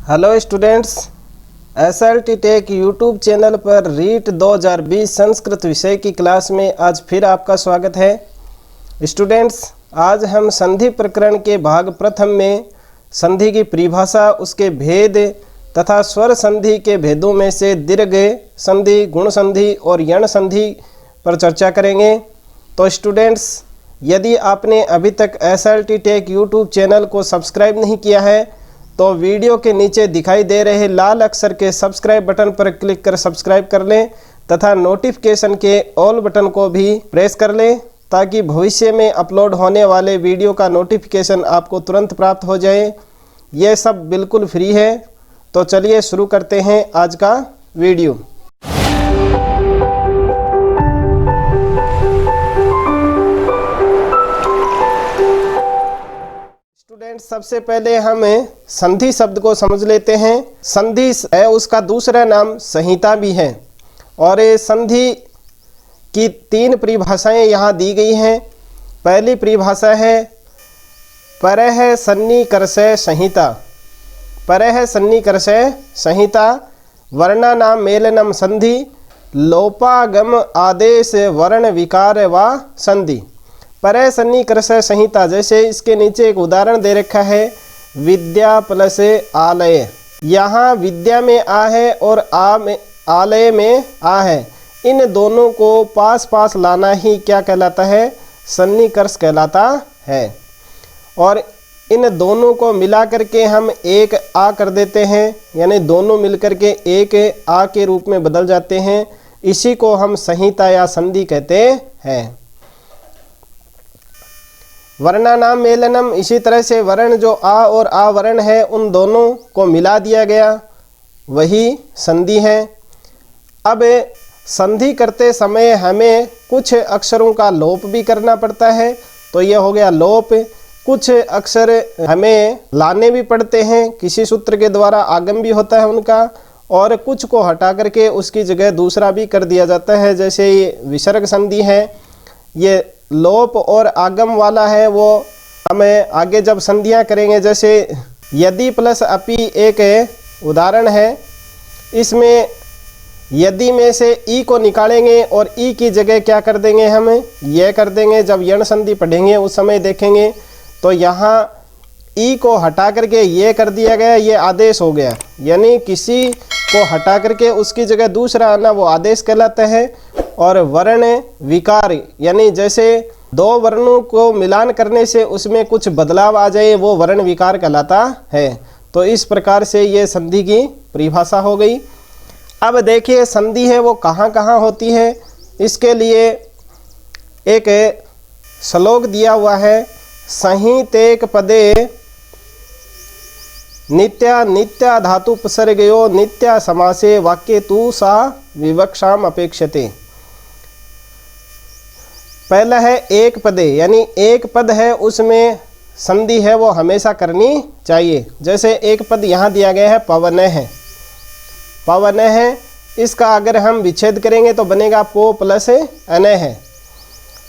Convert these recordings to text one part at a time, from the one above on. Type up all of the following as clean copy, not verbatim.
Hello students, SLT take YouTube channel पर रीट 2020 संस्कृत विषय की क्लास में आज फिर आपका स्वागत है। स्टूडेंट्स, आज हम संधि प्रकरण के भाग प्रथम में संधि की परिभाषा, उसके भेद तथा स्वर संधि के भेदों में से दीर्घ संधि, गुण संधि और यण संधि पर चर्चा करेंगे। तो स्टूडेंट्स, यदि आपने अभी तक SLT टेक यूट्यूब चैनल को सब्सक्राइब नहीं किया है तो वीडियो के नीचे दिखाई दे रहे लाल अक्षर के सब्सक्राइब बटन पर क्लिक कर सब्सक्राइब कर लें तथा नोटिफिकेशन के ऑल बटन को भी प्रेस कर लें ताकि भविष्य में अपलोड होने वाले वीडियो का नोटिफिकेशन आपको तुरंत प्राप्त हो जाए। यह सब बिल्कुल फ्री है। तो चलिए शुरू करते हैं आज का वीडियो। स्टूडेंट्स, सबसे पहले हम संधि शब्द को समझ लेते हैं। संधि है, उसका दूसरा नाम संहिता भी है और संधि की तीन परिभाषाएं यहाँ दी गई हैं। पहली परिभाषा है परः सन्निकर्षः संहिता। परः सन्निकर्षः संहिता वर्णानां मेलनम संधि लोपागम आदेश वर्ण विकार व संधि। परः सन्निकर्षः संहिता, जैसे इसके नीचे एक उदाहरण दे रखा है, विद्या प्लस आलय। यहाँ विद्या में आ है और आलय में आ है। इन दोनों को पास पास लाना ही क्या कहलाता है? सन्निकर्ष कहलाता है। और इन दोनों को मिला करके हम एक आ कर देते हैं, यानी दोनों मिलकर के एक आ के रूप में बदल जाते हैं। इसी को हम संहिता या संधि कहते हैं। वर्णानाम मेलनम, इसी तरह से वर्ण जो आ और आ वर्ण है उन दोनों को मिला दिया गया, वही संधि है। अब संधि करते समय हमें कुछ अक्षरों का लोप भी करना पड़ता है, तो यह हो गया लोप। कुछ अक्षर हमें लाने भी पड़ते हैं, किसी सूत्र के द्वारा आगम भी होता है उनका, और कुछ को हटा करके उसकी जगह दूसरा भी कर दिया जाता है। जैसे ये विसर्ग संधि है, ये लोप और आगम वाला है, वो हमें आगे जब संधियां करेंगे, जैसे यदि प्लस अपि एक उदाहरण है। इसमें यदि में से ई को निकालेंगे और ई की जगह क्या कर देंगे, हम ये कर देंगे। जब यण संधि पढ़ेंगे उस समय देखेंगे तो यहाँ ई को हटा करके ये कर दिया गया, ये आदेश हो गया। यानी किसी को हटा करके उसकी जगह दूसरा आना वो आदेश कहलाता है। और वर्ण विकार, यानी जैसे दो वर्णों को मिलान करने से उसमें कुछ बदलाव आ जाए, वो वर्ण विकार कहलाता है। तो इस प्रकार से ये संधि की परिभाषा हो गई। अब देखिए संधि है वो कहाँ कहाँ होती है। इसके लिए एक श्लोक दिया हुआ है, संहितेक पदे नित्या नित्या धातु उपसर्गयो नित्या समासे वाक्ये तु सा विवक्षाम अपेक्षते। पहला है एक पदे, यानी एक पद है उसमें संधि है वो हमेशा करनी चाहिए। जैसे एक पद यहाँ दिया गया है पवन है, पवन है, इसका अगर हम विच्छेद करेंगे तो बनेगा पो प्लस अन है।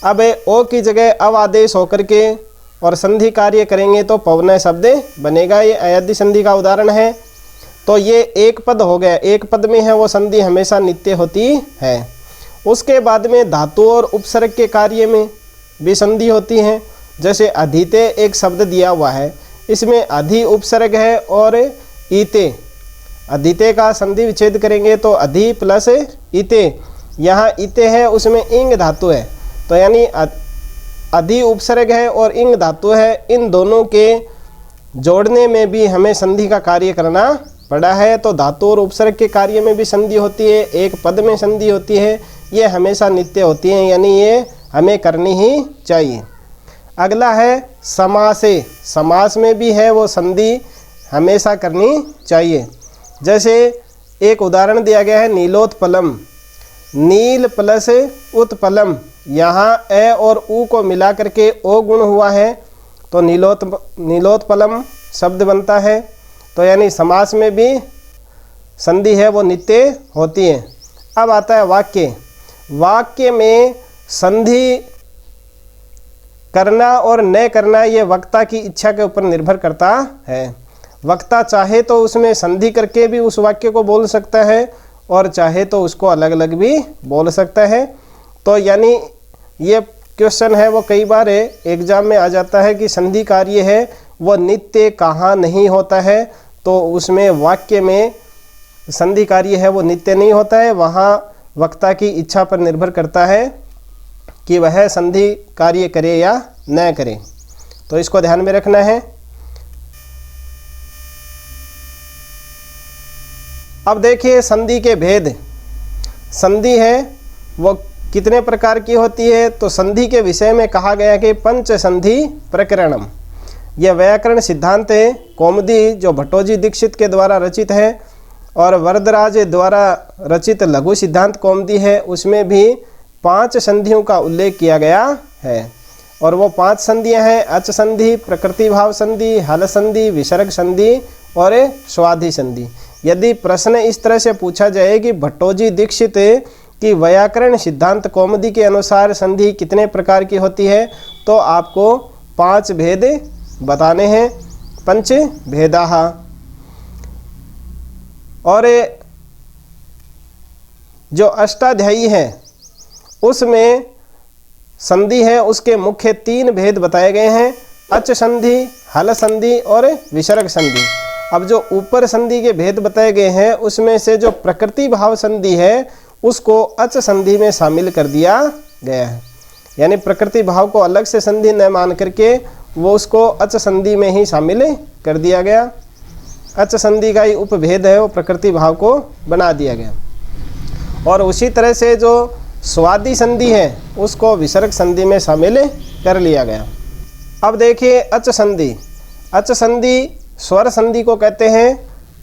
अब ओ की जगह अव आदेश होकर के और संधि कार्य करेंगे तो पवन शब्द बनेगा। ये अयद्धि संधि का उदाहरण है। तो ये एक पद हो गया, एक पद में है वो संधि हमेशा नित्य होती है। उसके बाद में धातु और उपसर्ग के कार्य में भी संधि होती है। जैसे अधिते एक शब्द दिया हुआ है, इसमें अधि उपसर्ग है और ईते, अधिते का संधि विच्छेद करेंगे तो अधि प्लस ईते। यहाँ ईते है उसमें इंग धातु है, तो यानी अधि उपसर्ग है और इंग धातु है। इन दोनों के जोड़ने में भी हमें संधि का कार्य करना पड़ा है। तो धातु और उपसर्ग के कार्य में भी संधि होती है, एक पद में संधि होती है, ये हमेशा नित्य होती है, यानी ये हमें करनी ही चाहिए। अगला है समासे। समास में भी है वो संधि हमेशा करनी चाहिए। जैसे एक उदाहरण दिया गया है, नीलोत्पलम। नील प्लस उत्पलम, यहाँ ए और उ को मिला करके ओ गुण हुआ है तो नीलोत्पलम शब्द बनता है। तो यानी समास में भी संधि है वो नित्य होती है। अब आता है वाक्य। वाक्य में संधि करना और न करना ये वक्ता की इच्छा के ऊपर निर्भर करता है। वक्ता चाहे तो उसमें संधि करके भी उस वाक्य को बोल सकता है और चाहे तो उसको अलग अलग भी बोल सकता है। तो यानी ये क्वेश्चन है वो कई बार एग्जाम में आ जाता है कि संधि कार्य है वो नित्य कहाँ नहीं होता है, तो उसमें वाक्य में संधि कार्य है वो नित्य नहीं होता है, वहाँ वक्ता की इच्छा पर निर्भर करता है कि वह संधि कार्य करे या न करे। तो इसको ध्यान में रखना है। अब देखिए संधि के भेद। संधि है वो कितने प्रकार की होती है, तो संधि के विषय में कहा गया कि पंच संधि प्रकरणम। यह व्याकरण सिद्धांत कौमुदी जो भट्टोजी दीक्षित के द्वारा रचित है और वरदराज द्वारा रचित लघु सिद्धांत कौमुदी है, उसमें भी 5 संधियों का उल्लेख किया गया है। और वो 5 संधियां हैं अच संधि, प्रकृति भाव संधि, हल संधि, विसर्ग संधि और स्वाधि संधि। यदि प्रश्न इस तरह से पूछा जाए कि भट्टोजी दीक्षित की व्याकरण सिद्धांत कौमुदी के अनुसार संधि कितने प्रकार की होती है, तो आपको 5 भेद बताने हैं, पंच भेदाः। और जो अष्टाध्यायी है उसमें संधि है उसके मुख्य 3 भेद बताए गए हैं, अच संधि, हल संधि और विसर्ग संधि। अब जो ऊपर संधि के भेद बताए गए हैं उसमें से जो प्रकृति भाव संधि है उसको अच संधि में शामिल कर दिया गया है, यानी प्रकृति भाव को अलग से संधि न मान करके वो उसको अच संधि में ही शामिल कर दिया गया। अच संधि का ही उपभेद है वो प्रकृति भाव को बना दिया गया। और उसी तरह से जो स्वादि संधि है उसको विसर्ग संधि में शामिल कर लिया गया। अब देखिए अच संधि। अच संधि स्वर संधि को कहते हैं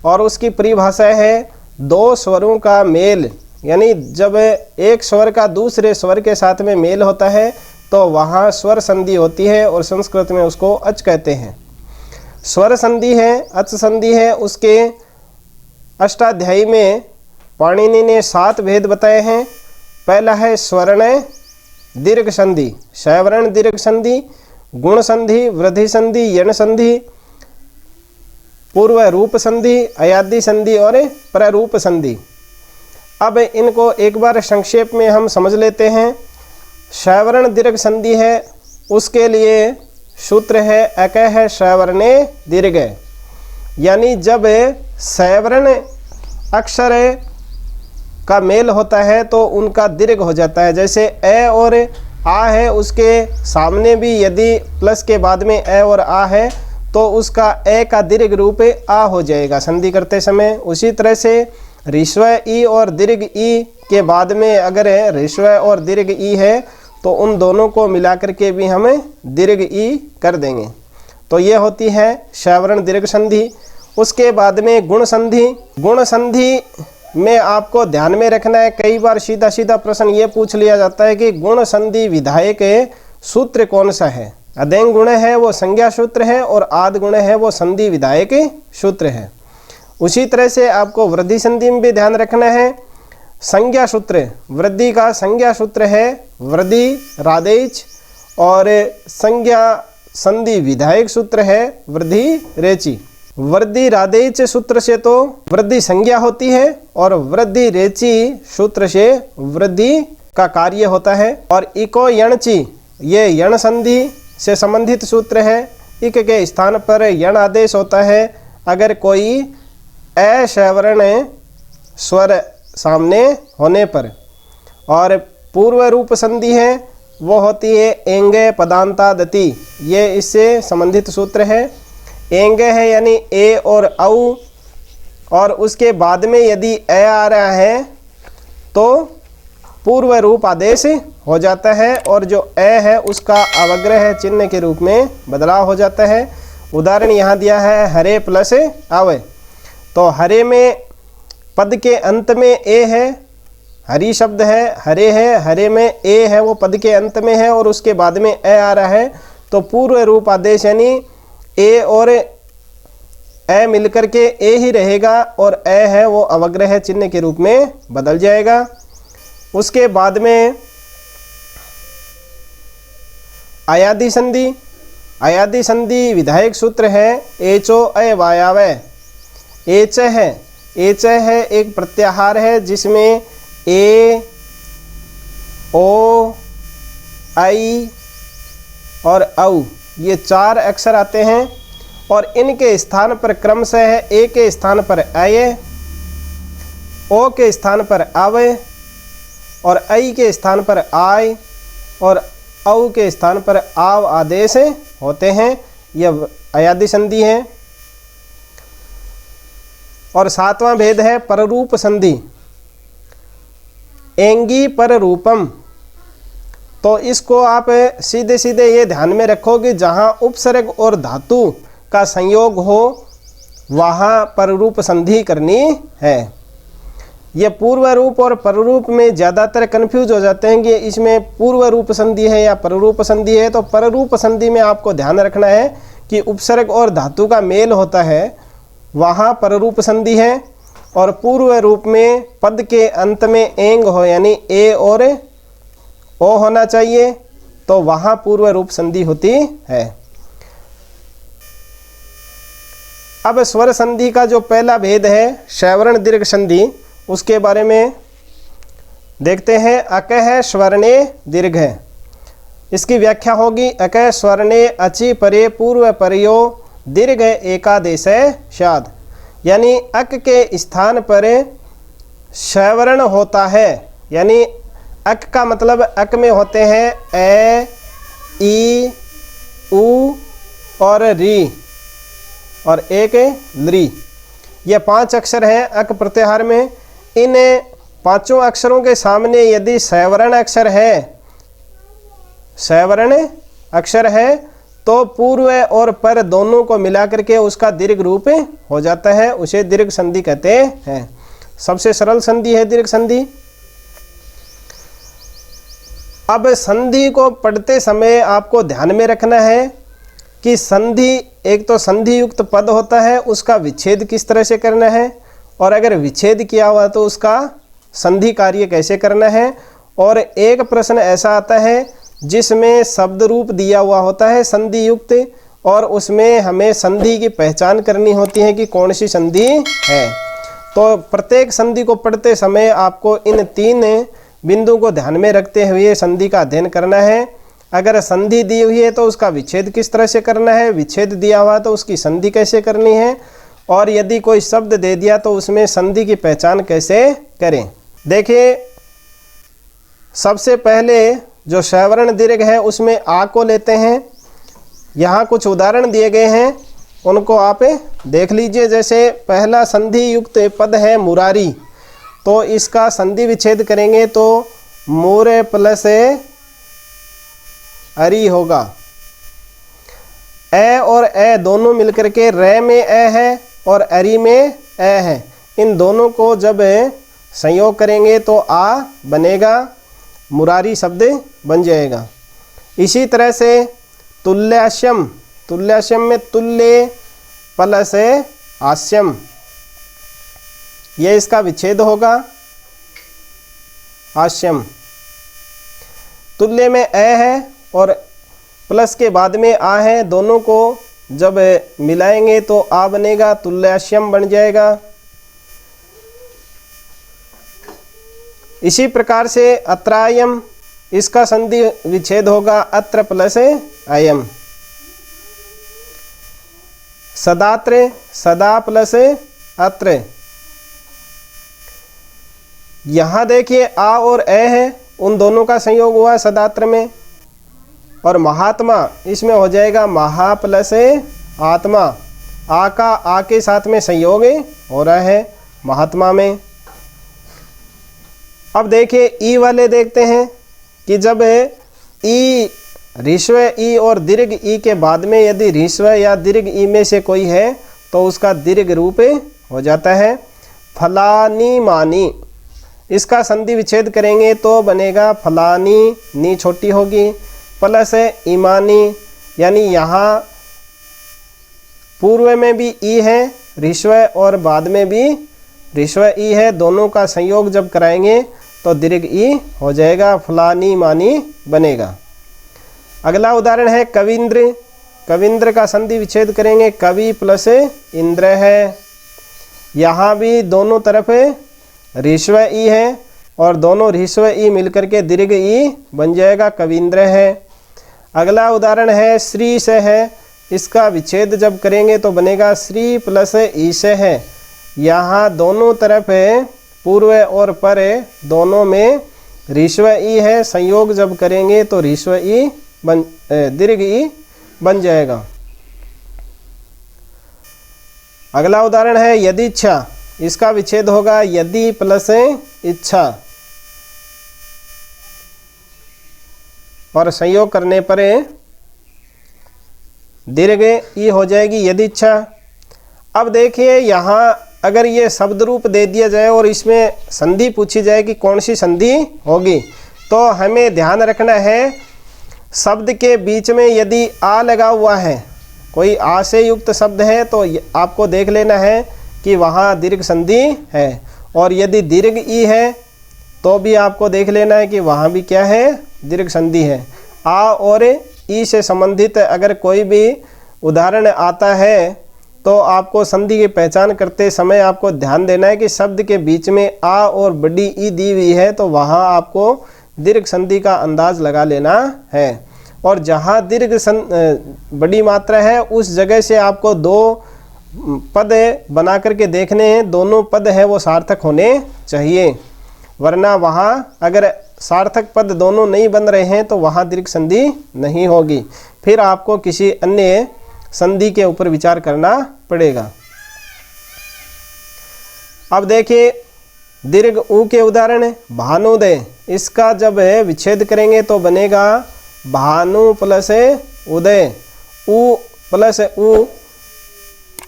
और उसकी परिभाषा है 2 स्वरों का मेल, यानी जब एक स्वर का दूसरे स्वर के साथ में मेल होता है तो वहाँ स्वर संधि होती है और संस्कृत में उसको अच कहते हैं। स्वर संधि है, अच संधि है, उसके अष्टाध्यायी में पाणिनि ने 7 भेद बताए हैं। पहला है स्वर्ण दीर्घ संधि, सवर्ण दीर्घ संधि, गुण संधि, वृद्धि संधि, यण संधि, पूर्व रूप संधि, अयादि संधि और प्ररूप संधि। अब इनको एक बार संक्षेप में हम समझ लेते हैं। सवर्ण दीर्घ संधि है उसके लिए सूत्र है अकः सवर्णे दीर्घ, यानी जब सवर्ण अक्षर का मेल होता है तो उनका दीर्घ हो जाता है। जैसे ए और आ है उसके सामने भी यदि प्लस के बाद में ए और आ है तो उसका ए का दीर्घ रूप आ हो जाएगा संधि करते समय। उसी तरह से ऋस्व ई और दीर्घ ई के बाद में अगर ऋस्व और दीर्घ ई है तो उन दोनों को मिलाकर के भी हमें दीर्घ ई कर देंगे। तो ये होती है सवर्ण दीर्घ संधि। उसके बाद में गुण संधि। गुण संधि में आपको ध्यान में रखना है, कई बार सीधा सीधा प्रश्न ये पूछ लिया जाता है कि गुण संधि विधायक सूत्र कौन सा है। अदेंग गुण है वो संज्ञा सूत्र है और आद गुण है वो संधि विधायक सूत्र है। उसी तरह से आपको वृद्धि संधि में भी ध्यान रखना है। संज्ञा सूत्र, वृद्धि का संज्ञा सूत्र है वृद्धि रादेच और संज्ञा संधि विधायक सूत्र है वृद्धि रेची। वृद्धि रादेच सूत्र से तो वृद्धि संज्ञा होती है और वृद्धि रेची सूत्र से वृद्धि का कार्य होता है। और इको यणची ये यण संधि से संबंधित सूत्र है। इक के स्थान पर यण आदेश होता है अगर कोई असवर्ण स्वर सामने होने पर। और पूर्व रूप संधि है वो होती है एंगे पदांतादति, ये इससे संबंधित सूत्र है। एंगे है यानी ए और औ, और उसके बाद में यदि ए आ रहा है तो पूर्व रूप आदेश हो जाता है और जो ए है उसका अवग्रह चिन्ह के रूप में बदलाव हो जाता है। उदाहरण यहाँ दिया है हरे प्लस आवे, तो हरे में पद के अंत में ए है, हरी शब्द है, हरे है, हरे में ए है वो पद के अंत में है और उसके बाद में ए आ रहा है तो पूर्व रूप आदेश यानी ए और ए मिलकर के ए ही रहेगा और ए है वो अवग्रह चिन्ह के रूप में बदल जाएगा। उसके बाद में अयादि संधि। अयादि संधि विधायक सूत्र है एचो अय वायावय। एच है, एच है एक प्रत्याहार है जिसमें ए, ओ, आई और औ ये 4 अक्षर आते हैं और इनके स्थान पर क्रमशः है ए के स्थान पर अय, ओ के स्थान पर अवय और आई के स्थान पर आय और औ के स्थान पर आव आदेश होते हैं। यह अयादि संधि है। और 7वां भेद है पररूप संधि। एंगी पररूपम, तो इसको आप सीधे सीधे ये ध्यान में रखो कि जहाँ उपसर्ग और धातु का संयोग हो वहाँ पररूप संधि करनी है। ये पूर्व रूप और पररूप में ज़्यादातर कन्फ्यूज हो जाते हैं कि इसमें पूर्व रूप संधि है या पररूप संधि है। तो पररूप संधि में आपको ध्यान रखना है कि उपसर्ग और धातु का मेल होता है, वहाँ पररूप संधि है। और पूर्व रूप में पद के अंत में एंग हो यानी ए और ओ होना चाहिए, तो वहाँ पूर्व रूप संधि होती है। अब स्वर संधि का जो पहला भेद है शैवरण दीर्घ संधि, उसके बारे में देखते हैं। अकह स्वर्णे दीर्घ है, इसकी व्याख्या होगी अकह स्वर्णे अचि परे पूर्व परयो दीर्घ एकादेश शाद, यानी अक के स्थान पर शैवरण होता है। यानी अक का मतलब अक में होते हैं ए, ई, उ और री और एक लृ। ये 5 अक्षर हैं अक प्रत्याहार में। इन 5 अक्षरों के सामने यदि शैवरण अक्षर है, शैवरण अक्षर है, तो पूर्व और पर दोनों को मिला करके उसका दीर्घ रूप हो जाता है, उसे दीर्घ संधि कहते हैं। सबसे सरल संधि है दीर्घ संधि। अब संधि को पढ़ते समय आपको ध्यान में रखना है कि संधि, एक तो संधि युक्त पद होता है, उसका विच्छेद किस तरह से करना है, और अगर विच्छेद किया हुआ तो उसका संधि कार्य कैसे करना है। और एक प्रश्न ऐसा आता है जिसमें शब्द रूप दिया हुआ होता है संधि युक्त, और उसमें हमें संधि की पहचान करनी होती है कि कौन सी संधि है। तो प्रत्येक संधि को पढ़ते समय आपको इन 3 बिंदु को ध्यान में रखते हुए संधि का अध्ययन करना है। अगर संधि दी हुई है तो उसका विच्छेद किस तरह से करना है, विच्छेद दिया हुआ तो उसकी संधि कैसे करनी है, और यदि कोई शब्द दे दिया तो उसमें संधि की पहचान कैसे करें। देखिए, सबसे पहले जो शैवरण दीर्घ है उसमें आ को लेते हैं। यहाँ कुछ उदाहरण दिए गए हैं, उनको आप देख लीजिए। जैसे पहला संधि युक्त पद है मुरारी, तो इसका संधि विच्छेद करेंगे तो मूरे प्लस अरी होगा। ए और ए दोनों मिलकर के रे में ए है और अरी में ए है, इन दोनों को जब संयोग करेंगे तो आ बनेगा, मुरारी शब्द बन जाएगा। इसी तरह से तुल्याश्यम, तुल्याश्यम में तुल्य प्लस आस्यम, ये इसका विच्छेद होगा आस्यम। तुल्य में ए है और प्लस के बाद में आ है, दोनों को जब मिलाएंगे तो आ बनेगा, तुल्याश्यम बन जाएगा। इसी प्रकार से अत्रायम, इसका संधि विच्छेद होगा अत्र प्लस अयम। सदात्र, सदा प्लस अत्र। यहाँ देखिए आ और ए है, उन दोनों का संयोग हुआ सदात्र में। और महात्मा, इसमें हो जाएगा महा प्लस आत्मा, आ का आ के साथ में संयोग हो रहा है महात्मा में। अब देखिए ई वाले देखते हैं कि जब ई, ऋस्व ई और दीर्घ ई के बाद में यदि ऋस्व या दीर्घ ई में से कोई है तो उसका दीर्घ रूप हो जाता है फलानी मानी। इसका संधि विच्छेद करेंगे तो बनेगा फलानी, नी छोटी होगी, प्लस ईमानी, यानी यहाँ पूर्व में भी ई है ऋस्व और बाद में भी ऋस्व ई है, दोनों का संयोग जब कराएंगे तो दीर्घ ई हो जाएगा, फलानी मानी बनेगा। अगला उदाहरण है कविंद्र। कविंद्र का संधि विच्छेद करेंगे, कवि प्लस इंद्र है। यहाँ भी दोनों तरफ ऋस्व ई है और दोनों ऋस्व ई मिलकर के दीर्घ ई बन जाएगा, कविंद्र है। अगला उदाहरण है श्री से है, इसका विच्छेद जब करेंगे तो बनेगा श्री प्लस ईश है। यहाँ दोनों तरफ पूर्व और पर दोनों में ऋस्व ई है, संयोग जब करेंगे तो ऋस्व ई दीर्घ ई बन जाएगा। अगला उदाहरण है यदि इच्छा, इसका विच्छेद होगा यदि प्लस इच्छा और संयोग करने पर दीर्घ ई हो जाएगी, यदि इच्छा। अब देखिए यहाँ अगर ये शब्द रूप दे दिया जाए और इसमें संधि पूछी जाए कि कौन सी संधि होगी, तो हमें ध्यान रखना है शब्द के बीच में यदि आ लगा हुआ है, कोई आ से युक्त शब्द है, तो आपको देख लेना है कि वहाँ दीर्घ संधि है। और यदि दीर्घ ई है तो भी आपको देख लेना है कि वहाँ भी क्या है, दीर्घ संधि है। आ और ई से संबंधित अगर कोई भी उदाहरण आता है तो आपको संधि की पहचान करते समय आपको ध्यान देना है कि शब्द के बीच में आ और बड़ी ई दी हुई है तो वहाँ आपको दीर्घ संधि का अंदाज लगा लेना है। और जहाँ दीर्घ बड़ी मात्रा है उस जगह से आपको दो पद बना करके देखने हैं, दोनों पद है वो सार्थक होने चाहिए, वरना वहाँ अगर सार्थक पद दोनों नहीं बन रहे हैं तो वहाँ दीर्घ संधि नहीं होगी, फिर आपको किसी अन्य संधि के ऊपर विचार करना पड़ेगा। अब देखिए दीर्घ ऊ के उदाहरण, भानुदय, इसका जब विच्छेद करेंगे तो बनेगा भानु प्लस उदय, ऊ प्लस ऊ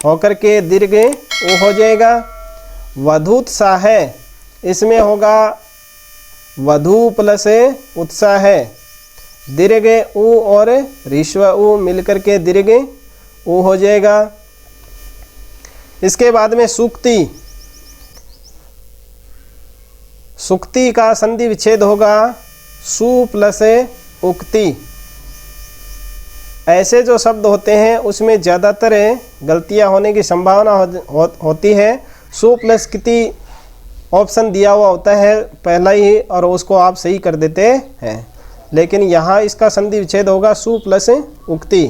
होकर के दीर्घ ऊ हो जाएगा। वधूत्साह है, इसमें होगा वधू प्लस उत्साह है, दीर्घ ऊ और ऋस्व ऊ मिलकर के दीर्घ ऊ हो जाएगा। इसके बाद में सूक्ति, सुक्ति का संधि विच्छेद होगा सु प्लस उक्ति। ऐसे जो शब्द होते हैं उसमें ज़्यादातर गलतियां होने की संभावना होती है। सु प्लस किति ऑप्शन दिया हुआ होता है पहला ही और उसको आप सही कर देते हैं, लेकिन यहाँ इसका संधि विच्छेद होगा सु प्लस उक्ति।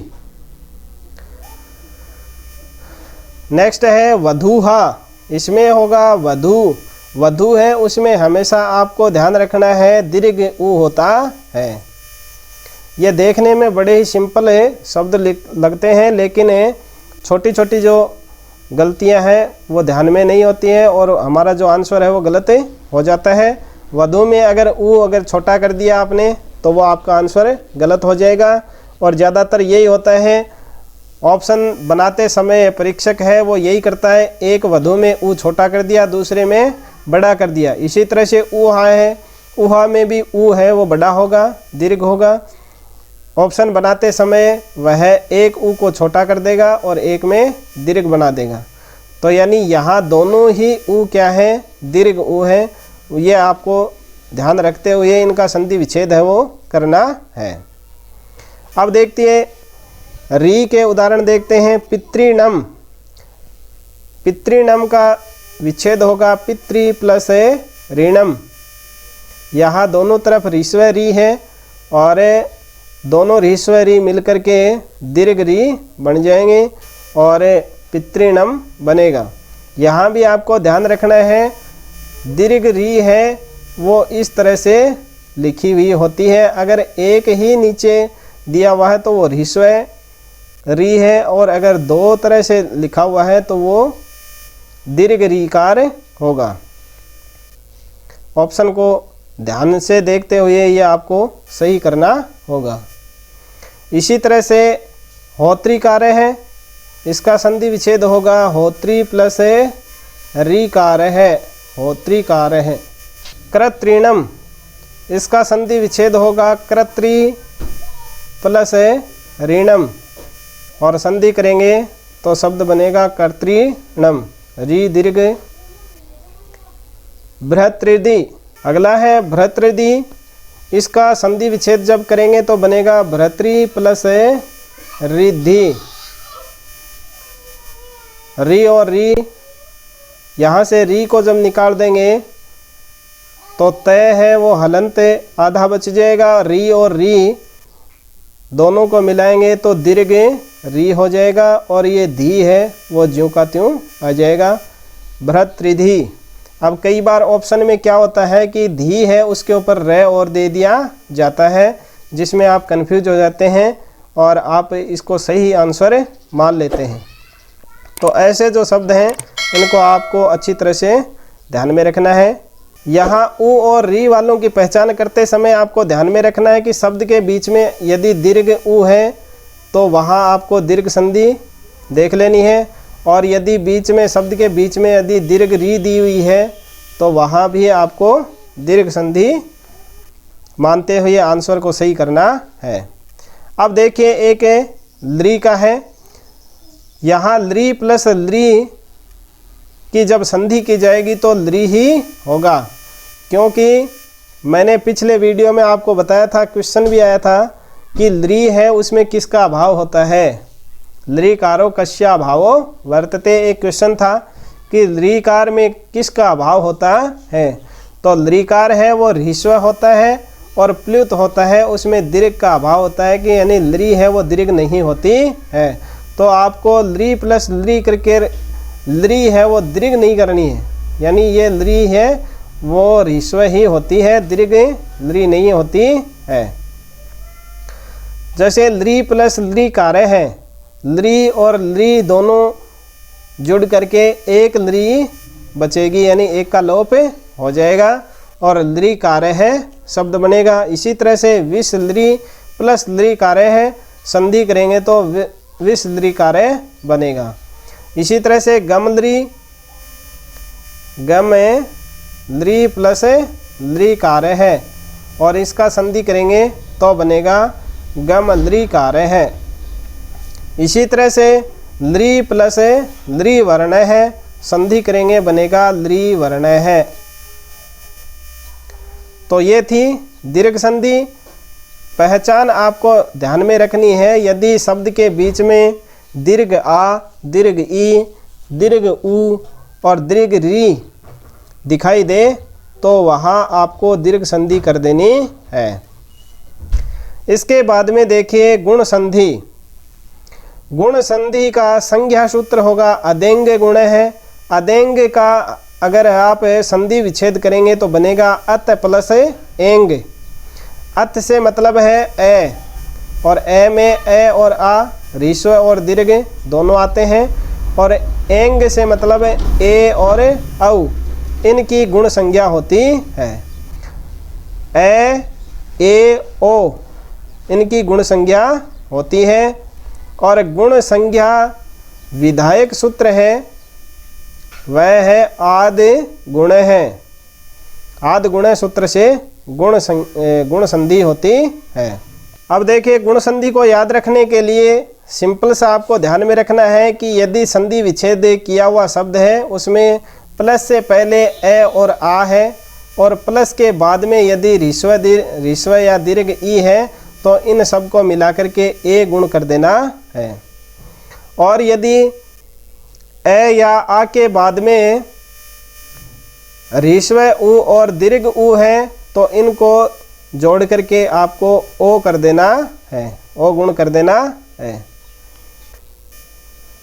नेक्स्ट है वधूहा, इसमें होगा वधू, वधू है उसमें हमेशा आपको ध्यान रखना है दीर्घ ऊ होता है। ये देखने में बड़े ही सिंपल शब्द लगते हैं, लेकिन छोटी छोटी जो गलतियां हैं वो ध्यान में नहीं होती हैं और हमारा जो आंसर है वो गलत हो जाता है। वधू में अगर ऊ अगर छोटा कर दिया आपने तो वो आपका आंसर गलत हो जाएगा। और ज़्यादातर यही होता है, ऑप्शन बनाते समय परीक्षक है वो यही करता है, एक वधू में ऊ छोटा कर दिया दूसरे में बड़ा कर दिया। इसी तरह से ऊहा है, ऊहा में भी ऊ है वो बड़ा होगा, दीर्घ होगा। ऑप्शन बनाते समय वह एक ऊ को छोटा कर देगा और एक में दीर्घ बना देगा। तो यानी यहाँ दोनों ही ऊ क्या है, दीर्घ ऊ है। ये आपको ध्यान रखते हुए इनका संधि विच्छेद है वो करना है। अब देखते हैं री के उदाहरण देखते हैं। पितृणम, पितृणम का विच्छेद होगा पितृ प्लस ऋणम। यहाँ दोनों तरफ ऋस्व री है और दोनों ऋस्व री मिलकर के दीर्घ री बन जाएंगे और पितृणम बनेगा। यहाँ भी आपको ध्यान रखना है दीर्घ री है वो इस तरह से लिखी हुई होती है। अगर एक ही नीचे दिया हुआ है तो वो ऋस्व री है, और अगर दो तरह से लिखा हुआ है तो वो दीर्घ रीकार होगा। ऑप्शन को ध्यान से देखते हुए ये आपको सही करना होगा। इसी तरह से होत्रीकार है, इसका संधि विच्छेद होगा होत्री प्लस रीकार है, होत्रीकार है। कृत्रिणम, इसका संधि विच्छेद होगा कृत्रि प्लस ऋणम और संधि करेंगे तो शब्द बनेगा कर्तृणम, री दीर्घ। भ्रतृदि, अगला है भ्रतृदि, इसका संधि विच्छेद जब करेंगे तो बनेगा भ्रतृ प्लस रिद्धि, री और री, यहाँ से री को जब निकाल देंगे तो तय है वो हलंत आधा बच जाएगा। री और री दोनों को मिलाएंगे तो दीर्घ री हो जाएगा और ये धी है वो ज्यों का त्यों आ जाएगा। भ्रतृधि। अब कई बार ऑप्शन में क्या होता है कि धी है उसके ऊपर रे और दे दिया जाता है, जिसमें आप कंफ्यूज हो जाते हैं और आप इसको सही आंसर मान लेते हैं। तो ऐसे जो शब्द हैं इनको आपको अच्छी तरह से ध्यान में रखना है। यहाँ उ और री वालों की पहचान करते समय आपको ध्यान में रखना है कि शब्द के बीच में यदि दीर्घ उ है तो वहाँ आपको दीर्घ संधि देख लेनी है, और यदि बीच में शब्द के बीच में यदि दीर्घ री दी हुई है तो वहाँ भी आपको दीर्घ संधि मानते हुए आंसर को सही करना है। अब देखिए एक लृ का है, यहाँ लृ प्लस लृ की जब संधि की जाएगी तो लृ ही होगा, क्योंकि मैंने पिछले वीडियो में आपको बताया था, क्वेश्चन भी आया था कि लृ है उसमें किसका अभाव होता है। लृकारो कस्य अभावो वर्तते, एक क्वेश्चन था कि लृकार में किसका अभाव होता है। तो लृकार है वो ह्रस्व होता है और प्लुत होता है, उसमें दीर्घ का अभाव होता है कि यानी लृ है वो दीर्घ नहीं होती है। तो आपको लृ प्लस लृ करके लृ है वो दीर्घ नहीं करनी है, यानी ये लृ है वो ह्रस्व ही होती है, दीर्घ लृ नहीं होती है। जैसे लृ प्लस लृकार है, लृ और लृ दोनों जुड़ करके एक लृ बचेगी, यानी एक का लोप हो जाएगा और लृकार है शब्द बनेगा। इसी तरह से विष लृ प्लस लृकार है, संधि करेंगे तो विष लृकार बनेगा। इसी तरह से गम लृ लृ प्लस लृकार है और इसका संधि करेंगे तो बनेगा गम लृकार है। इसी तरह से लृ प्लस लृ वर्ण है, संधि करेंगे बनेगा लृ वर्ण है। तो ये थी दीर्घ संधि। पहचान आपको ध्यान में रखनी है, यदि शब्द के बीच में दीर्घ आ, दीर्घ ई, दीर्घ उ और दीर्घ री दिखाई दे तो वहाँ आपको दीर्घ संधि कर देनी है। इसके बाद में देखिए गुण संधि। गुण संधि का संज्ञा सूत्र होगा अदेंग गुण है। अदेंग का अगर आप संधि विच्छेद करेंगे तो बनेगा अत प्लस एंग। अत से मतलब है ए, और ए में ए और आ ह्रस्व और दीर्घ दोनों आते हैं, और एंग से मतलब ए और औ इनकी गुण संज्ञा होती है। ए ओ इनकी गुण संज्ञा होती है, और गुण संज्ञा विधायक सूत्र है वह है आद गुण है। आद गुण सूत्र से गुण संधि होती है। अब देखिए गुण संधि को याद रखने के लिए सिंपल सा आपको ध्यान में रखना है कि यदि संधि विच्छेद किया हुआ शब्द है उसमें प्लस से पहले ए और आ है, और प्लस के बाद में यदि ह्रस्व या दीर्घ ई है तो इन सब को मिलाकर के ए गुण कर देना है। और यदि ए या आ के बाद में ह्रस्व उ और दीर्घ उ है तो इनको जोड़ करके आपको ओ कर देना है, ओ गुण कर देना है।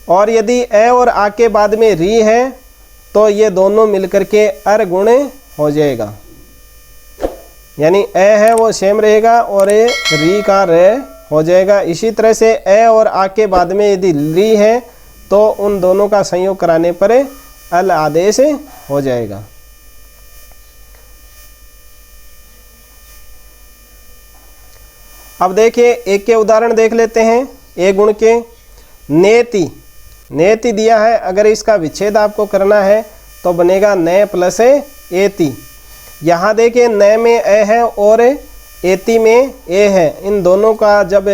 और यदि ए और आ के बाद में री है तो ये दोनों मिलकर के अर गुण हो जाएगा, यानी ए है वो सेम रहेगा और ए री का रे हो जाएगा। इसी तरह से ए और आ के बाद में यदि री है तो उन दोनों का संयोग कराने पर अल आदेश हो जाएगा। अब देखिए एक के उदाहरण देख लेते हैं। ए गुण के नेति, नेति दिया है, अगर इसका विच्छेद आपको करना है तो बनेगा ने प्लस एति। यहाँ देखिए न में ए है और एति में ए है, इन दोनों का जब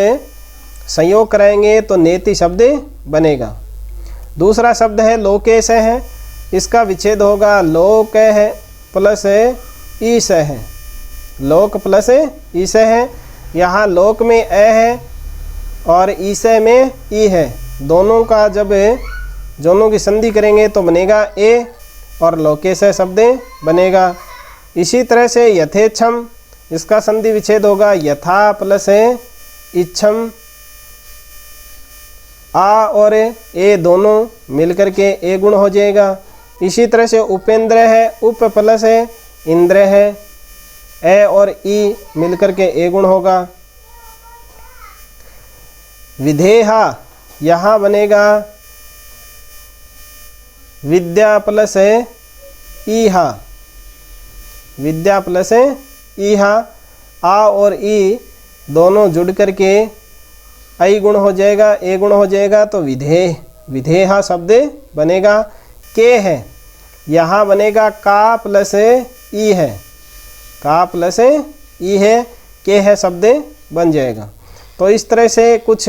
संयोग कराएंगे तो नेति शब्द बनेगा। दूसरा शब्द है लोकेश है, इसका विच्छेद होगा लोक है प्लस ईश है। लोक प्लस ईश है, यहाँ लोक में ए है और ईसे में ई है, दोनों का जब दोनों की संधि करेंगे तो बनेगा ए और लोकेश शब्द बनेगा। इसी तरह से यथेच्छम, इसका संधि विच्छेद होगा यथा प्लस इच्छम, आ और ए दोनों मिलकर के ए गुण हो जाएगा। इसी तरह से उपेंद्र है, उप प्लस इंद्र है, ए और ई मिलकर के ए गुण होगा। विधेहा, यहाँ बनेगा विद्या प्लस ईहा, विद्या प्लस ईहा, आ और ई दोनों जुड़ करके आई गुण हो जाएगा, ए गुण हो जाएगा, तो विधेय, विधेहा शब्द बनेगा। के है, यहाँ बनेगा का प्लस ई है, का प्लस ई है, के है शब्द बन जाएगा। तो इस तरह से कुछ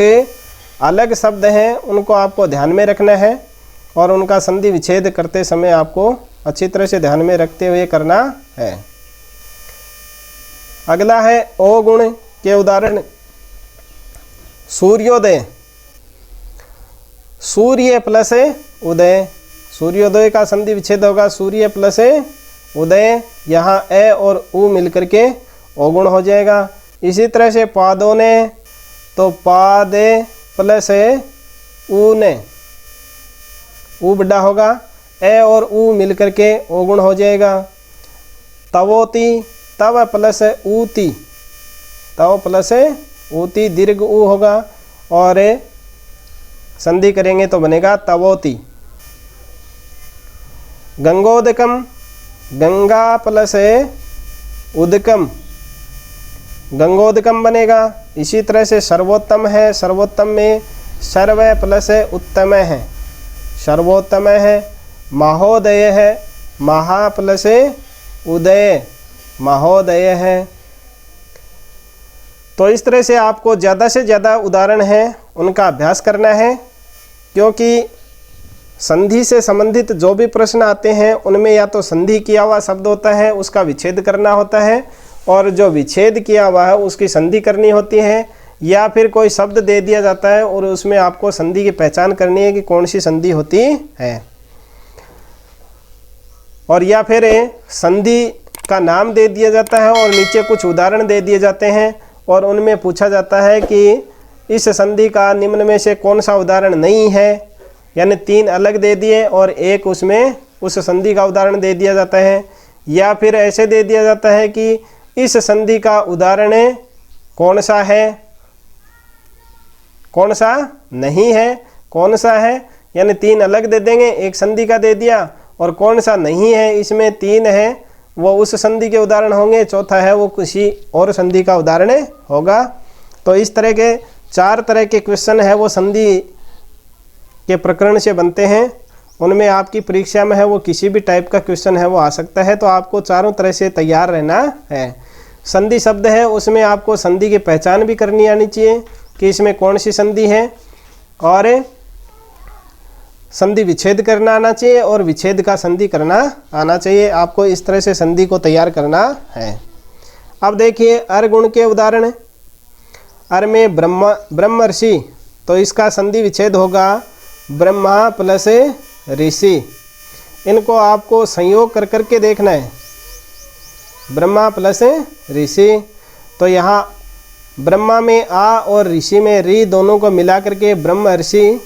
अलग शब्द हैं, उनको आपको ध्यान में रखना है और उनका संधि विच्छेद करते समय आपको अच्छी तरह से ध्यान में रखते हुए करना है। अगला है ओ गुण के उदाहरण। सूर्योदय, सूर्य प्लस उदय, सूर्योदय का संधि विच्छेद होगा सूर्य प्लस उदय, यहाँ ए और उ मिलकर के ओ गुण हो जाएगा। इसी तरह से पादों ने, तो पादे प्लस ऊने, ऊ बड़ा होगा, ए और ऊ मिलकर के ओ गुण हो जाएगा। तवोती, तव प्लस ऊती, तव प्लस ऊती दीर्घ ऊ होगा और संधि करेंगे तो बनेगा तवोती। गंगोदकम, गंगा प्लस उदकम, गंगोदकम बनेगा। इसी तरह से सर्वोत्तम है, सर्वोत्तम में सर्व प्लस उत्तम है, सर्वोत्तम है। महोदय है, महा प्लस उदय, महोदय है। तो इस तरह से आपको ज़्यादा से ज़्यादा उदाहरण हैं उनका अभ्यास करना है, क्योंकि संधि से संबंधित जो भी प्रश्न आते हैं उनमें या तो संधि किया हुआ शब्द होता है, उसका विच्छेद करना होता है, और जो विच्छेद किया हुआ है उसकी संधि करनी होती है, या फिर कोई शब्द दे दिया जाता है और उसमें आपको संधि की पहचान करनी है कि कौन सी संधि होती है, और या फिर संधि का नाम दे दिया जाता है और नीचे कुछ उदाहरण दे दिए जाते हैं और उनमें पूछा जाता है कि इस संधि का निम्न में से कौन सा उदाहरण नहीं है, यानी 3 अलग दे दिए और एक उसमें उस संधि का उदाहरण दे दिया जाता है, या फिर ऐसे दे दिया जाता है कि इस संधि का उदाहरण कौन सा है, कौन सा नहीं है, कौन सा है, यानी 3 अलग दे देंगे, एक संधि का दे दिया, और कौन सा नहीं है इसमें 3 है वो उस संधि के उदाहरण होंगे, चौथा है वो किसी और संधि का उदाहरण होगा। तो इस तरह के 4 तरह के क्वेश्चन है वो संधि के प्रकरण से बनते हैं, उनमें आपकी परीक्षा में है वो किसी भी टाइप का क्वेश्चन है वो आ सकता है, तो आपको चारों तरह से तैयार रहना है। संधि शब्द है उसमें आपको संधि की पहचान भी करनी आनी चाहिए कि इसमें कौन सी संधि है, और संधि विच्छेद करना आना चाहिए और विच्छेद का संधि करना आना चाहिए। आपको इस तरह से संधि को तैयार करना है। अब देखिए अर गुण के उदाहरण। अर में ब्रह्म ऋषि, तो इसका संधि विच्छेद होगा ब्रह्मा प्लस ऋषि। इनको आपको संयोग कर करके देखना है, ब्रह्मा प्लस ऋषि। तो यहाँ ब्रह्मा में आ और ऋषि में री दोनों को मिला करके ब्रह्म ऋषि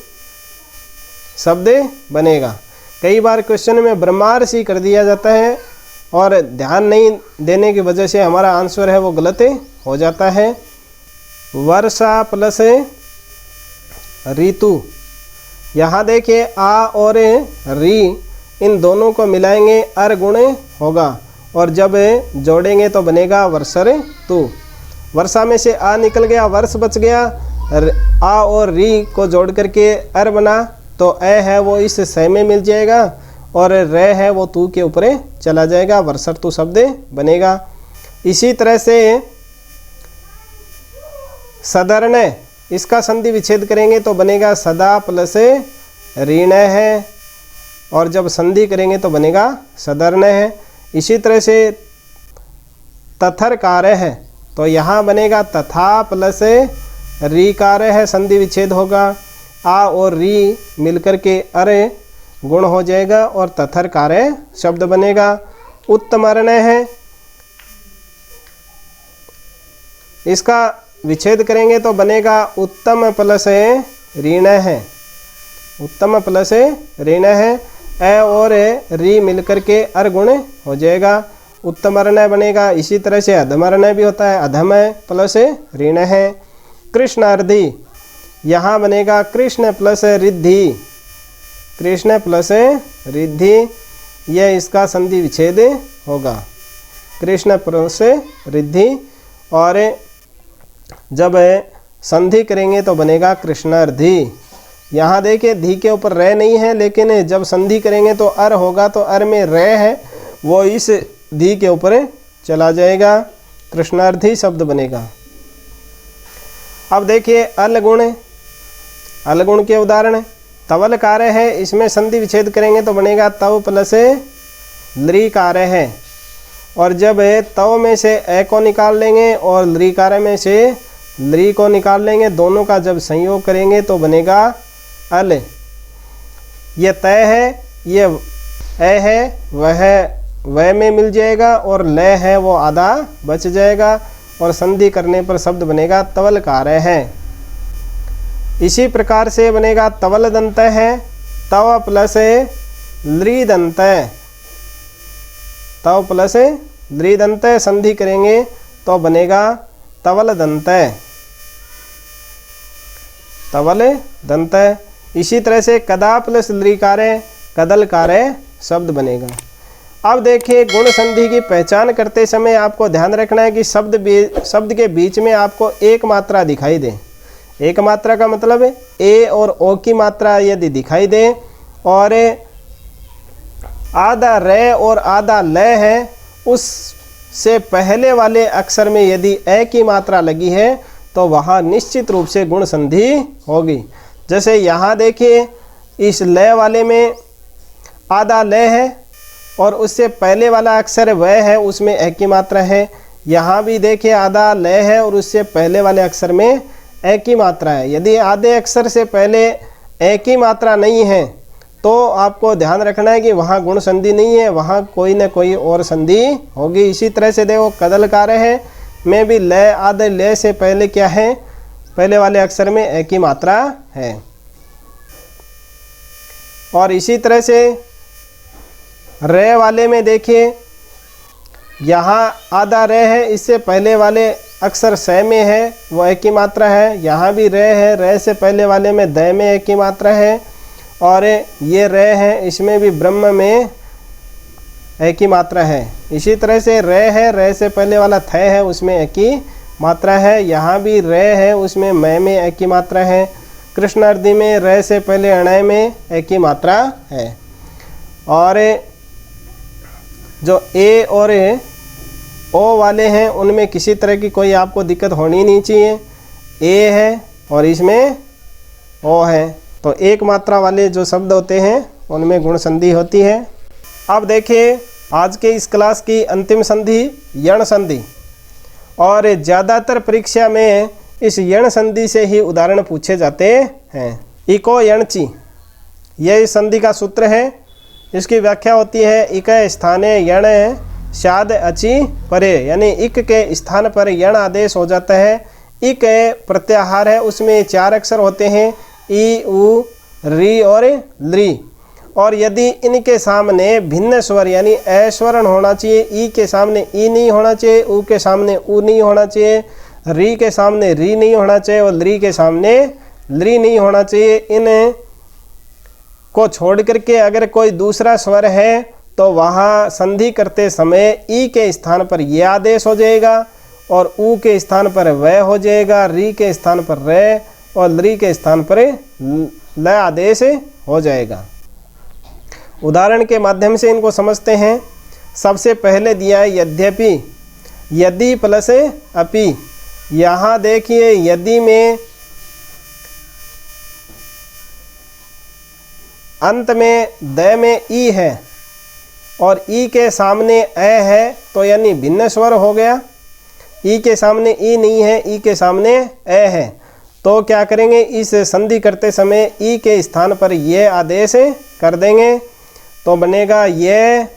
शब्द बनेगा। कई बार क्वेश्चन में ब्रह्मार्षि कर दिया जाता है और ध्यान नहीं देने की वजह से हमारा आंसर है वो गलत हो जाता है। वर्षा प्लस ऋतु, यहाँ देखिए आ और री इन दोनों को मिलाएंगे अर गुण होगा, और जब जोड़ेंगे तो बनेगा वर्षर तु। वर्षा में से आ निकल गया, वर्ष बच गया, आ और री को जोड़ करके अर बना, तो ए है वो इस स में मिल जाएगा और रे है वो तू के ऊपर चला जाएगा, वर्षर तु शब्द बनेगा। इसी तरह से सदर्ण, इसका संधि विच्छेद करेंगे तो बनेगा सदा प्लस ऋण है, और जब संधि करेंगे तो बनेगा सदर्ण है। इसी तरह से तथर कार्य है, तो यहाँ बनेगा तथा प्लस रीकार है, संधि विच्छेद होगा। आ और री मिलकर के अरे गुण हो जाएगा और तथर कार्य शब्द बनेगा। उत्तमर्ण है, इसका विच्छेद करेंगे तो बनेगा उत्तम प्लस ऋण है, उत्तम प्लस ऋण है। ए और री मिलकर के अर गुण हो जाएगा, उत्तमर्ण बनेगा। इसी तरह से अधमर्ण भी होता है, अधम प्लस ऋण है। कृष्णार्धि, यहाँ बनेगा कृष्ण प्लस रिद्धि, कृष्ण प्लस रिद्धि, यह इसका संधि विच्छेद होगा, कृष्ण प्लस रिद्धि। और जब संधि करेंगे तो बनेगा कृष्णार्धि। यहाँ देखिए धी के ऊपर रे नहीं है, लेकिन जब संधि करेंगे तो अर होगा, तो अर में रे है वो इस धी के ऊपर चला जाएगा, कृष्णार्धि शब्द बनेगा। अब देखिए अलगुण, अलगुण के उदाहरण तवल कार्य है, इसमें संधि विच्छेद करेंगे तो बनेगा तव प्लस लृ कार्य है। और जब तव में से ए को निकाल लेंगे और लृ कार्य में से लृ को निकाल लेंगे, दोनों का जब संयोग करेंगे तो बनेगा अल। ये तय है, ये ए है, वह में मिल जाएगा, और ल है वो आधा बच जाएगा, और संधि करने पर शब्द बनेगा तवल कार्य है। इसी प्रकार से बनेगा तवल दंत है, तव प्लस लृ दंत, तव प्लस लृ दंत, संधि करेंगे तो बनेगा तवल दंत, तवल दंत। इसी तरह से कदा प्लस लृ कार्य, कदल कार्य शब्द बनेगा। अब देखिए गुण संधि की पहचान करते समय आपको ध्यान रखना है कि शब्द के बीच में आपको एक मात्रा दिखाई दे। एक मात्रा का मतलब है ए और ओ की मात्रा यदि दिखाई दे, और आधा रे और आधा ल है, उससे पहले वाले अक्षर में यदि ए की मात्रा लगी है तो वहाँ निश्चित रूप से गुण संधि होगी। जैसे यहाँ देखिए इस ल वाले में आधा ल है और उससे पहले वाला अक्षर वह है, उसमें ए की मात्रा है। यहाँ भी देखिए आधा ल है और उससे पहले वाले अक्षर में ए की मात्रा है। यदि आधे अक्षर से पहले ए की मात्रा नहीं है तो आपको ध्यान रखना है कि वहाँ गुण संधि नहीं है, वहाँ कोई न कोई और संधि होगी। इसी तरह से देखो कदल कार्य है में भी ल, आधे ल से पहले क्या है, पहले वाले अक्षर में ए की मात्रा है। और इसी तरह से रे वाले में देखिए यहाँ आधा रे है, इससे पहले वाले अक्षर स में है वो ए की मात्रा है। यहाँ भी रे है, रे से पहले वाले में द में ए की मात्रा है। और ये रे है, इसमें भी ब्रह्म में ए की मात्रा है। इसी तरह से रे है, रे से पहले वाला थ है उसमें ए की मात्रा है। यहाँ भी रे है, उसमें मैं में ए की मात्रा है। कृष्णार्धि में रे से पहले अणय में ए की मात्रा है। और जो ए और ओ वाले हैं उनमें किसी तरह की कोई आपको दिक्कत होनी नहीं चाहिए। ए है और इसमें ओ है, तो एक मात्रा वाले जो शब्द होते हैं उनमें गुण संधि होती है। अब देखिए आज के इस क्लास की अंतिम संधि यण संधि, और ज़्यादातर परीक्षा में इस यण संधि से ही उदाहरण पूछे जाते हैं। इको यणचि, यह इस संधि का सूत्र है। इसकी व्याख्या होती है इक स्थाने यण शाद अचि परे, यानी इक के स्थान पर यण आदेश हो जाता है। इक प्रत्याहार है, उसमें 4 अक्षर होते हैं, ई उ री और लृ। और यदि इनके सामने भिन्न स्वर यानी ऐश्वरण होना चाहिए, ई के सामने ई नहीं होना चाहिए, उ के सामने उ नहीं होना चाहिए, री के सामने री नहीं होना चाहिए और लृ के सामने लृ नहीं होना चाहिए। इन को छोड़ करके अगर कोई दूसरा स्वर है तो वहाँ संधि करते समय ई के स्थान पर ये आदेश हो जाएगा और उ के स्थान पर वह हो जाएगा, री के स्थान पर रे और लृ के स्थान पर ल आदेश हो जाएगा। उदाहरण के माध्यम से इनको समझते हैं। सबसे पहले दिया है यद्यपि, यदि प्लस अपि। यहाँ देखिए यदि में अंत में द में ई है और ई के सामने ए है, तो यानी भिन्न स्वर हो गया। ई के सामने ई नहीं है, ई के सामने ए है, तो क्या करेंगे, इस संधि करते समय ई के स्थान पर ये आदेश कर देंगे, तो बनेगा ये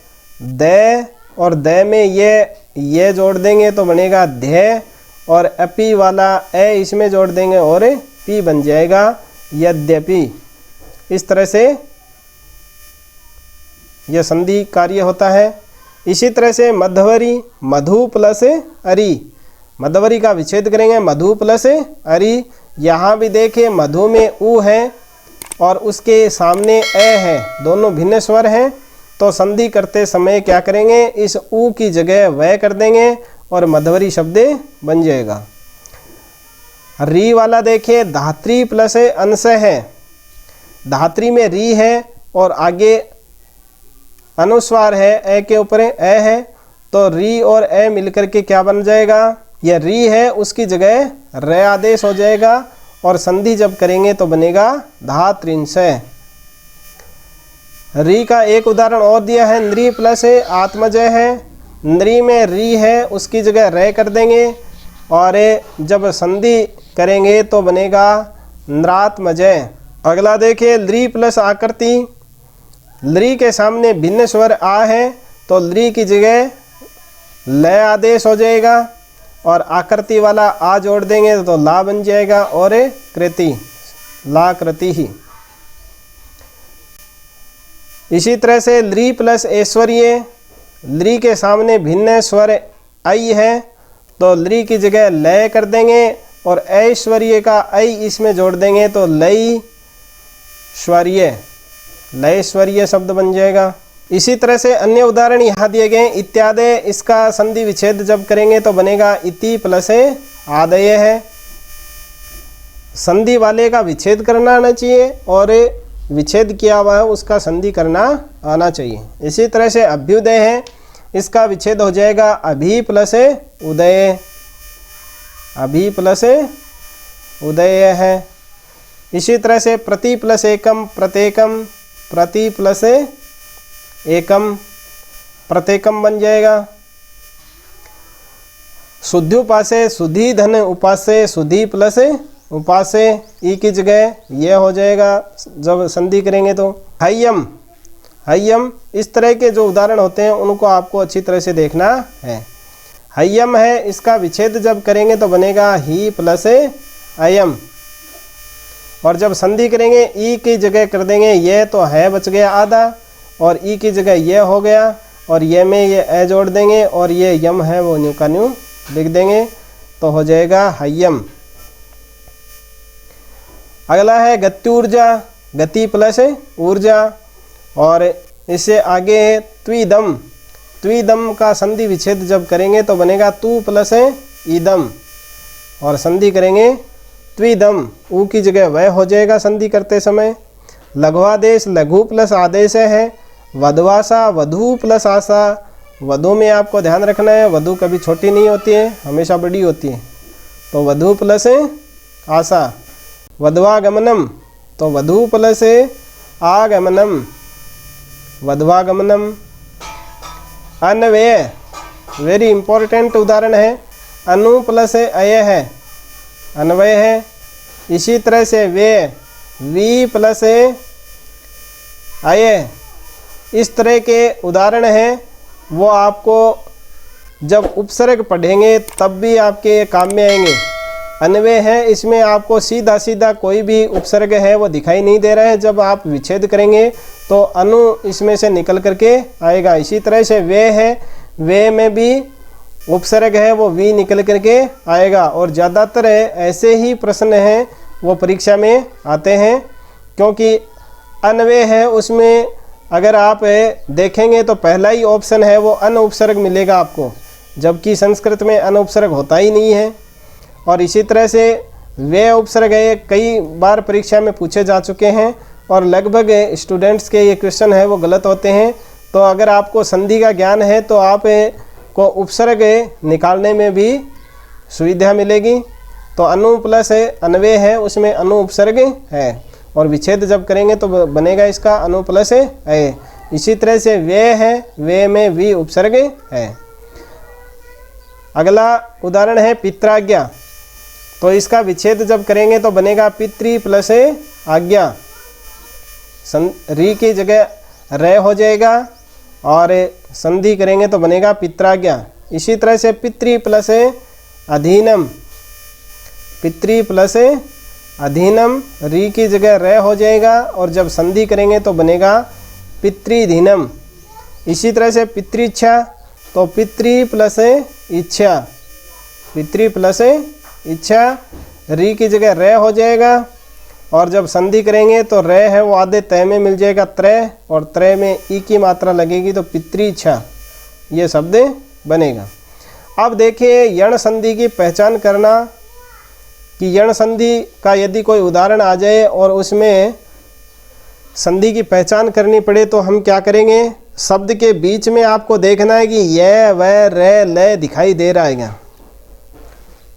द, और द में ये जोड़ देंगे तो बनेगा ध्य, और अपी वाला ए इसमें जोड़ देंगे और पी बन जाएगा यद्यपि। इस तरह से यह संधि कार्य होता है। इसी तरह से मध्यवरी, मधु प्लस अरी, मध्यवरी का विच्छेद करेंगे मधु प्लस अरी। यहाँ भी देखिए मधु में उ है और उसके सामने ए है, दोनों भिन्न स्वर हैं, तो संधि करते समय क्या करेंगे, इस उ की जगह वह कर देंगे और मध्यवरी शब्द बन जाएगा। री वाला देखिए धात्री प्लस अंश है, धात्री में री है और आगे अनुस्वार है, ए के ऊपर ए है, तो री और ए मिलकर के क्या बन जाएगा, यह री है उसकी जगह र आदेश हो जाएगा, और संधि जब करेंगे तो बनेगा धात्रिंशय। री का एक उदाहरण और दिया है, नृ प्लस आत्मजय है, नृ में री है उसकी जगह रे कर देंगे, और जब संधि करेंगे तो बनेगा नृात्मजय। अगला देखिए लृ प्लस आकृति, लृ के सामने भिन्न स्वर आ है तो लृ की जगह ल आदेश हो जाएगा, और आकृति वाला आ जोड़ देंगे तो ला बन जाएगा, और कृति ला कृति ही। इसी तरह से लृ प्लस ऐश्वर्य, लृ के सामने भिन्न स्वर ऐ है तो लृ की जगह लय कर देंगे, और ऐश्वर्य का ऐ इसमें जोड़ देंगे तो लय श्वर्य, लयश्वर्य शब्द बन जाएगा। इसी तरह से अन्य उदाहरण यहाँ दिए गए इत्यादि, इसका संधि विच्छेद जब करेंगे तो बनेगा इति प्लस आदय है। संधि वाले का विच्छेद करना आना चाहिए और विच्छेद किया हुआ है उसका संधि करना आना चाहिए। इसी तरह से अभ्युदय है, इसका विच्छेद हो जाएगा अभि प्लस उदय, अभि प्लस उदय है। इसी तरह से प्रति प्लस एकम प्रत्येकम, प्रति प्लस एकम प्रत्येकम बन जाएगा। शुद्ध्युपासे सुधी धन उपासे, सुधी प्लस उपासे ई की जगह यह हो जाएगा जब संधि करेंगे तो। हय्यम, हय्यम इस तरह के जो उदाहरण होते हैं उनको आपको अच्छी तरह से देखना है। हय्यम है, इसका विच्छेद जब करेंगे तो बनेगा ही प्लस अयम, और जब संधि करेंगे ई की जगह कर देंगे ये तो है बच गया आधा, और ई की जगह ये हो गया, और ये में ये ए जोड़ देंगे, और ये यम है वो न्यू का न्यू लिख देंगे तो हो जाएगा हय्यम। अगला है गत्यूर्जा, गति प्लस ऊर्जा, और इससे आगे है त्विदम, त्विदम का संधि विच्छेद जब करेंगे तो बनेगा तू प्लस ईदम, और संधि करेंगे त्विदम, ऊ की जगह वह हो जाएगा संधि करते समय। लघुआदेश लघु प्लस आदेश है, वधवासा वधु प्लस आशा, वधु में आपको ध्यान रखना है वधु कभी छोटी नहीं होती है, हमेशा बड़ी होती है, तो वधु प्लस आशा। वधवागमनम तो वधु प्लस आगमनम, वधवागमनम। अन्वय वेरी इंपॉर्टेंट उदाहरण है, अनु प्लस अय है, अन्वय है। इसी तरह से वे वी प्लस अय, इस तरह के उदाहरण हैं, वो आपको जब उपसर्ग पढ़ेंगे तब भी आपके काम में आएंगे। अन्वय है, इसमें आपको सीधा सीधा कोई भी उपसर्ग है वो दिखाई नहीं दे रहा है, जब आप विच्छेद करेंगे तो अनु इसमें से निकल करके आएगा। इसी तरह से वे है, वे में भी उपसर्ग है वो वी निकल करके आएगा, और ज़्यादातर ऐसे ही प्रश्न हैं वो परीक्षा में आते हैं, क्योंकि अन्वय है उसमें अगर आप देखेंगे तो पहला ही ऑप्शन है वो अन उपसर्ग मिलेगा आपको, जबकि संस्कृत में अन उपसर्ग होता ही नहीं है। और इसी तरह से वे उपसर्ग है कई बार परीक्षा में पूछे जा चुके हैं, और लगभग स्टूडेंट्स के ये क्वेश्चन है वो गलत होते हैं। तो अगर आपको संधि का ज्ञान है तो आप को उपसर्ग निकालने में भी सुविधा मिलेगी। तो अनु प्लस अन्वय है उसमें अनु उपसर्ग है, और विच्छेद जब करेंगे तो बनेगा इसका अनु प्लस है। इसी तरह से वे है, वे में वी उपसर्ग है। अगला उदाहरण है पित्राज्ञा, तो इसका विच्छेद जब करेंगे तो बनेगा पितृ प्लस आज्ञा, री की जगह रे हो जाएगा और संधि करेंगे तो बनेगा पित्राज्ञा। इसी तरह से पितृ प्लस अधीनम, पितृ प्लस अधीनम, री की जगह रे हो जाएगा और जब संधि करेंगे तो बनेगा पितृधीनम। इसी तरह से पितृइच्छा, तो पितृ प्लस इच्छा, पितृ प्लस इच्छा, री की जगह रे हो जाएगा और जब संधि करेंगे तो रे है वो आधे तय में मिल जाएगा त्रय, और त्रय में ई की मात्रा लगेगी तो पितृइच्छा ये शब्द बनेगा। अब देखिए यण संधि की पहचान करना कि यण संधि का यदि कोई उदाहरण आ जाए और उसमें संधि की पहचान करनी पड़े तो हम क्या करेंगे, शब्द के बीच में आपको देखना है कि य व रे ल दिखाई दे रहा है क्या।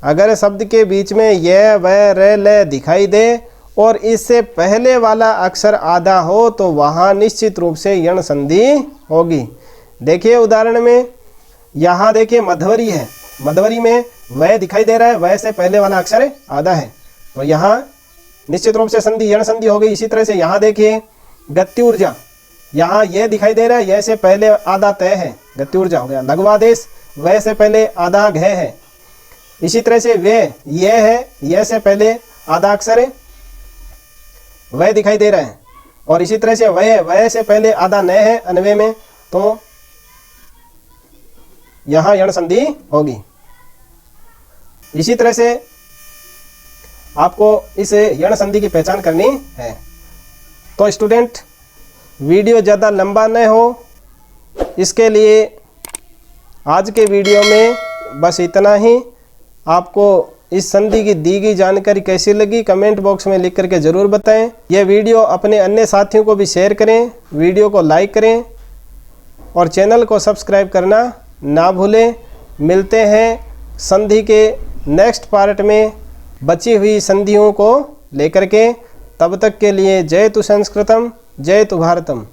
अगर शब्द के बीच में य व रे ल दिखाई दे और इससे पहले वाला अक्षर आधा हो तो वहाँ निश्चित रूप से यण संधि होगी। देखिए उदाहरण में यहाँ देखिए मध्वरी है, मध्वरी में वह दिखाई दे रहा है, वह से पहले वाला अक्षर आधा है तो यहाँ निश्चित रूप से संधि यण संधि हो गई। इसी तरह से यहाँ देखिए गत्यूर्जा, यहाँ यह दिखाई दे रहा है, यह से पहले आधा तय है, गत्यूर्जा हो गया। लघुआदेश वह से पहले आधा घ है। इसी तरह से वे यह है, यह से पहले आधा अक्षर है, वह दिखाई दे रहा है। और इसी तरह से वह से पहले आधा न है अन्वय में, तो यहाँ यण संधि होगी। इसी तरह से आपको इस यण संधि की पहचान करनी है। तो स्टूडेंट वीडियो ज़्यादा लंबा न हो, इसके लिए आज के वीडियो में बस इतना ही। आपको इस संधि की दी गई जानकारी कैसी लगी कमेंट बॉक्स में लिख करके ज़रूर बताएं। यह वीडियो अपने अन्य साथियों को भी शेयर करें, वीडियो को लाइक करें और चैनल को सब्सक्राइब करना ना भूलें। मिलते हैं संधि के नेक्स्ट पार्ट में बची हुई संधियों को लेकर के। तब तक के लिए जय तु संस्कृतम, जय तु भारतम।